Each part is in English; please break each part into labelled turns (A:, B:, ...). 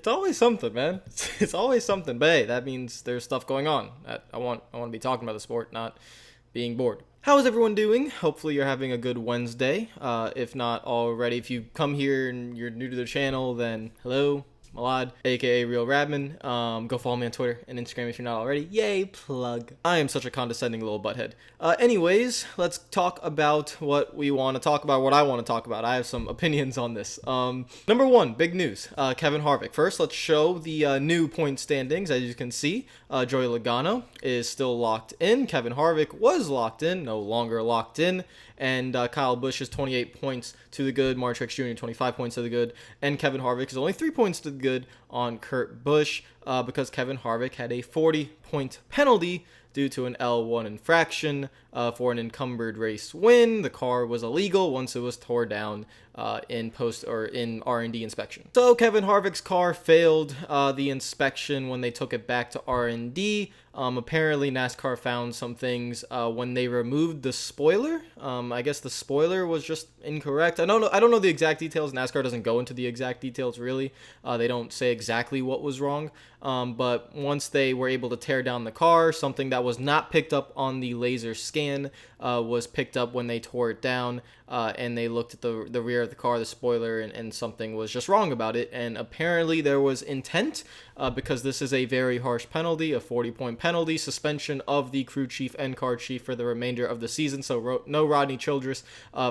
A: It's always something, man. It's always something. But hey, that means there's stuff going on. I want to be talking about the sport, not being bored. How is everyone doing? Hopefully you're having a good Wednesday. If not already, if you come here and you're new to the channel, then hello. Malad, aka RealRadman. Go follow me on Twitter and Instagram if you're not already. Yay, plug. I am such a condescending little butthead. Anyways, let's talk about what we want to talk about, what I want to talk about. I have some opinions on this. Number one, big news. Kevin Harvick. First, let's show the new point standings. As you can see, Joey Logano is still locked in. Kevin Harvick was locked in, no longer locked in. And Kyle Busch is 28 points to the good. Mark Truex Jr. 25 points to the good. And Kevin Harvick is only 3 points to the good on Kurt Busch because Kevin Harvick had a 40-point penalty due to an L1 infraction for an encumbered race win. The car was illegal once it was tore down in R&D inspection. So Kevin Harvick's car failed the inspection when they took it back to R&D. Apparently NASCAR found some things when they removed the spoiler. I guess the spoiler was just incorrect. I don't know the exact details. NASCAR doesn't go into the exact details really. They don't say exactly what was wrong. But once they were able to tear down the car, something that was not picked up on the laser scan was picked up when they tore it down, and they looked at the rear of the car, the spoiler, and something was just wrong about it. And apparently there was intent because this is a very harsh penalty, a 40-point penalty, suspension of the crew chief and car chief for the remainder of the season. So no Rodney Childress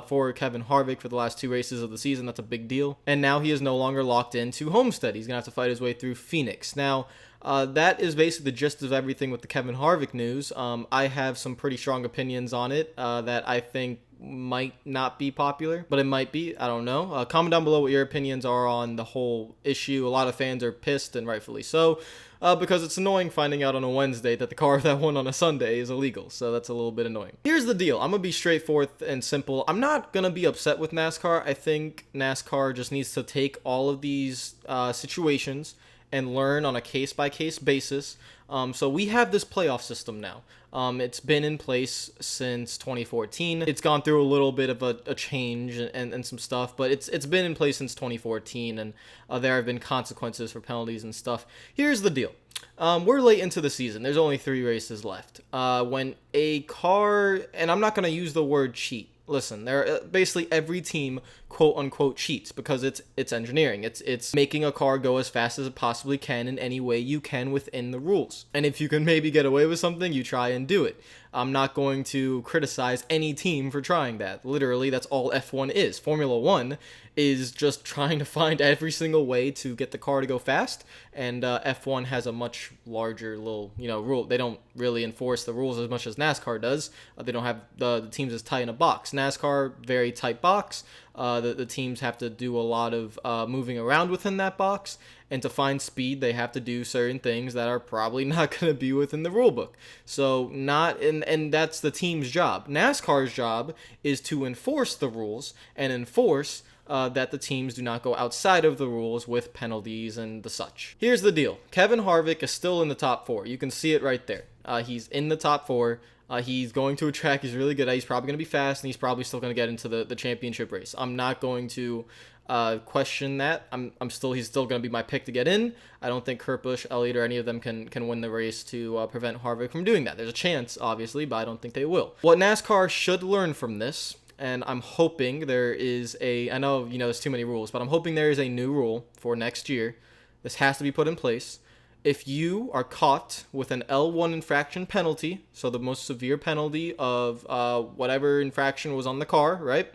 A: for Kevin Harvick for the last 2 races of the season. That's a big deal. And now he is no longer locked into Homestead. He's going to have to fight his way through Phoenix. Now, that is basically the gist of everything with the Kevin Harvick news. I have some pretty strong opinions on it that I think might not be popular, but it might be. I don't know. Comment down below what your opinions are on the whole issue. A lot of fans are pissed, and rightfully so, because it's annoying finding out on a Wednesday that the car that won on a Sunday is illegal. So that's a little bit annoying. Here's the deal. I'm going to be straightforward and simple. I'm not going to be upset with NASCAR. I think NASCAR just needs to take all of these situations and learn on a case-by-case basis. So we have this playoff system now. It's been in place since 2014. It's gone through a little bit of a change and some stuff, but it's been in place since 2014, and there have been consequences for penalties and stuff. Here's the deal. We're late into the season. There's only 3 races left. When a car, and I'm not going to use the word cheat. Listen, basically every team quote unquote cheats because it's engineering. It's making a car go as fast as it possibly can in any way you can within the rules. And if you can maybe get away with something, you try and do it. I'm not going to criticize any team for trying that. Literally, that's all F1 is. Formula 1 is just trying to find every single way to get the car to go fast, and F1 has a much larger little, rule. They don't really enforce the rules as much as NASCAR does. They don't have the teams as tight in a box. NASCAR, very tight box. The teams have to do a lot of moving around within that box, and to find speed, they have to do certain things that are probably not going to be within the rule book. So and that's the team's job. NASCAR's job is to enforce the rules and enforce that the teams do not go outside of the rules with penalties and the such. Here's the deal. Kevin Harvick is still in the top 4. You can see it right there. He's in the top 4. He's going to a track he's really good at. He's probably going to be fast, and he's probably still going to get into the championship race. I'm not going to question that. He's still going to be my pick to get in. I don't think Kurt Busch, Elliott, or any of them can win the race to prevent Harvick from doing that. There's a chance, obviously, but I don't think they will. What NASCAR should learn from this, and I'm hoping there is I know, there's too many rules, but I'm hoping there is a new rule for next year. This has to be put in place. If you are caught with an L1 infraction penalty, so the most severe penalty of whatever infraction was on the car, right?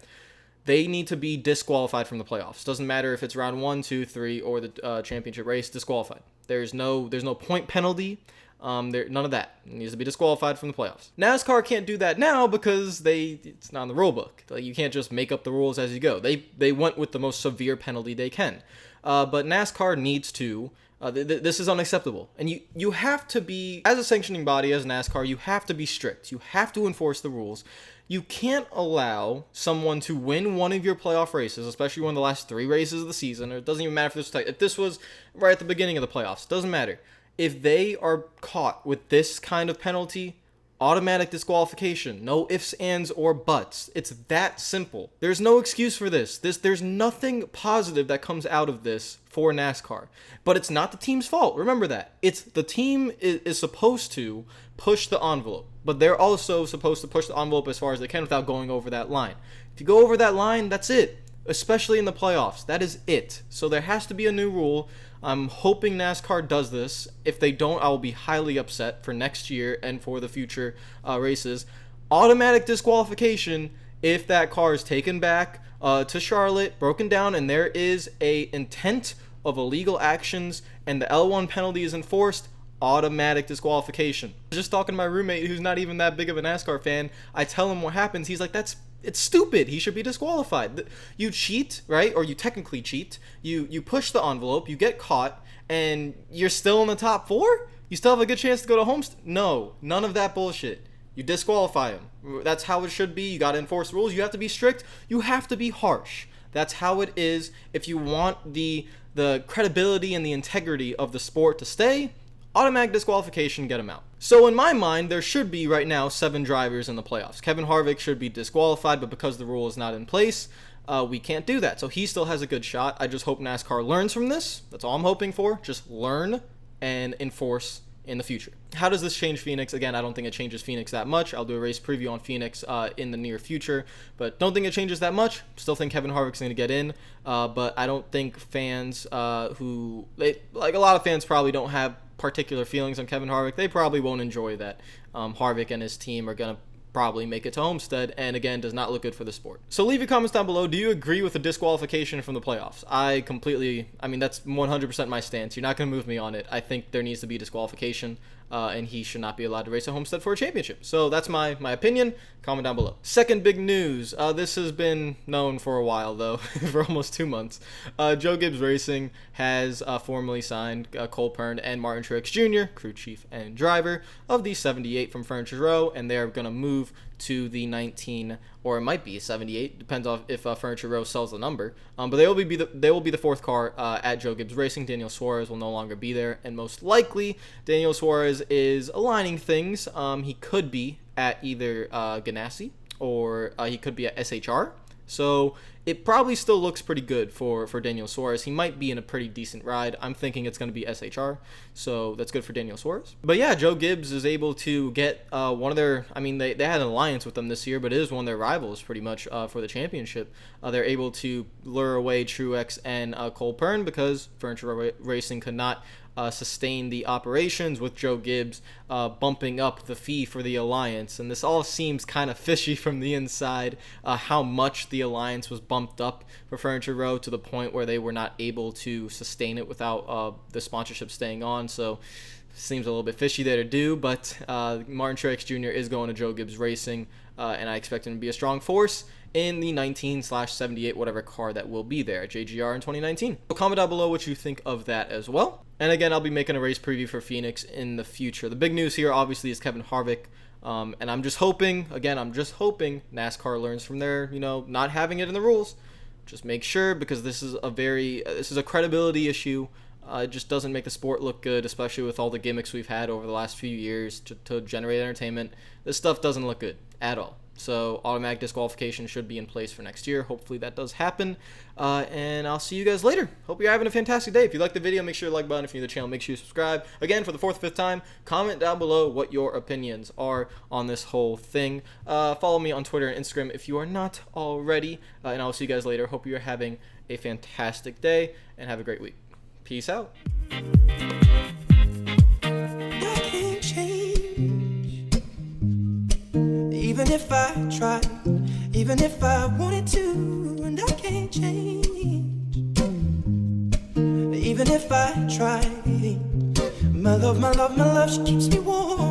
A: They need to be disqualified from the playoffs. Doesn't matter if it's round 1, 2, 3, or the championship race, disqualified. There's no point penalty. None of that. It needs to be disqualified from the playoffs. NASCAR can't do that now because it's not in the rule book. Like, you can't just make up the rules as you go. They went with the most severe penalty they can. But NASCAR needs to. This is unacceptable. And you have to be, as a sanctioning body, as NASCAR, you have to be strict. You have to enforce the rules. You can't allow someone to win one of your playoff races, especially one of the last 3 races of the season, or it doesn't even matter if this was tight. If this was right at the beginning of the playoffs, it doesn't matter. If they are caught with this kind of penalty, automatic disqualification. No ifs, ands, or buts. It's that simple. There's no excuse for this. There's nothing positive that comes out of this for NASCAR. But it's not the team's fault. Remember that. It's the team is supposed to push the envelope. But they're also supposed to push the envelope as far as they can without going over that line. If you go over that line, that's it. Especially in the playoffs. That is it. So there has to be a new rule. I'm hoping NASCAR does this. If they don't, I will be highly upset for next year and for the future races. Automatic disqualification if that car is taken back to Charlotte, broken down, and there is a intent of illegal actions and the L1 penalty is enforced. Automatic disqualification. Just talking to my roommate who's not even that big of a NASCAR fan. I tell him what happens. He's like, it's stupid. He should be disqualified. You cheat, right? Or you technically cheat. You push the envelope, you get caught, and you're still in the top 4? You still have a good chance to go to home? No, none of that bullshit. You disqualify him. That's how it should be. You got to enforce rules. You have to be strict. You have to be harsh. That's how it is. If you want the credibility and the integrity of the sport to stay, automatic disqualification, get him out. So in my mind, there should be right now 7 drivers in the playoffs. Kevin Harvick should be disqualified, but because the rule is not in place, we can't do that. So he still has a good shot. I just hope NASCAR learns from this. That's all I'm hoping for. Just learn and enforce in the future. How does this change Phoenix? Again, I don't think it changes Phoenix that much. I'll do a race preview on Phoenix in the near future, but don't think it changes that much. Still think Kevin Harvick's going to get in, but I don't think fans like a lot of fans probably don't have particular feelings on Kevin Harvick. They probably won't enjoy that. Harvick and his team are going to probably make it to Homestead, and again, does not look good for the sport. So leave your comments down below. Do you agree with the disqualification from the playoffs? That's 100% my stance. You're not going to move me on it. I think there needs to be disqualification, and he should not be allowed to race at Homestead for a championship. So that's my opinion. Comment down below. Second big news. This has been known for a while, though, for almost 2 months. Joe Gibbs Racing has formally signed Cole Pearn and Martin Truex Jr., crew chief and driver of the 78 from Furniture Row, and they're going to move to the 19, or it might be 78, depends on if Furniture Row sells the number. But they will be the 4th car at Joe Gibbs Racing. Daniel Suarez will no longer be there, and most likely Daniel Suarez is aligning things. He could be at either Ganassi or he could be at SHR. So it probably still looks pretty good for Daniel Suarez. He might be in a pretty decent ride. I'm thinking it's going to be SHR, so that's good for Daniel Suarez. But yeah, Joe Gibbs is able to get one of their, they had an alliance with them this year, but it is one of their rivals pretty much for the championship. They're able to lure away Truex and Cole Pearn because Furniture Racing could not sustain the operations with Joe Gibbs bumping up the fee for the alliance. And this all seems kind of fishy from the inside, how much the alliance was bumped up for Furniture Row to the point where they were not able to sustain it without the sponsorship staying on. So seems a little bit fishy there to do, but Martin Truex Jr. is going to Joe Gibbs Racing, and I expect him to be a strong force in the 19/78 whatever car that will be there at JGR in 2019. So comment down below what you think of that as well. And again, I'll be making a race preview for Phoenix in the future. The big news here obviously is Kevin Harvick, and I'm just hoping NASCAR learns from their not having it in the rules. Just make sure, because this is a credibility issue. It just doesn't make the sport look good, especially with all the gimmicks we've had over the last few years to generate entertainment. This stuff doesn't look good at all. So automatic disqualification should be in place for next year. Hopefully that does happen. And I'll see you guys later. Hope you're having a fantastic day. If you liked the video, make sure to like button. If you're new to the channel, make sure you subscribe. Again, for the 4th or 5th time, comment down below what your opinions are on this whole thing. Follow me on Twitter and Instagram if you are not already. And I'll see you guys later. Hope you're having a fantastic day and have a great week. Peace out.
B: Even if I tried, even if I wanted to, and I can't change. Even if I tried, my love, she keeps me warm.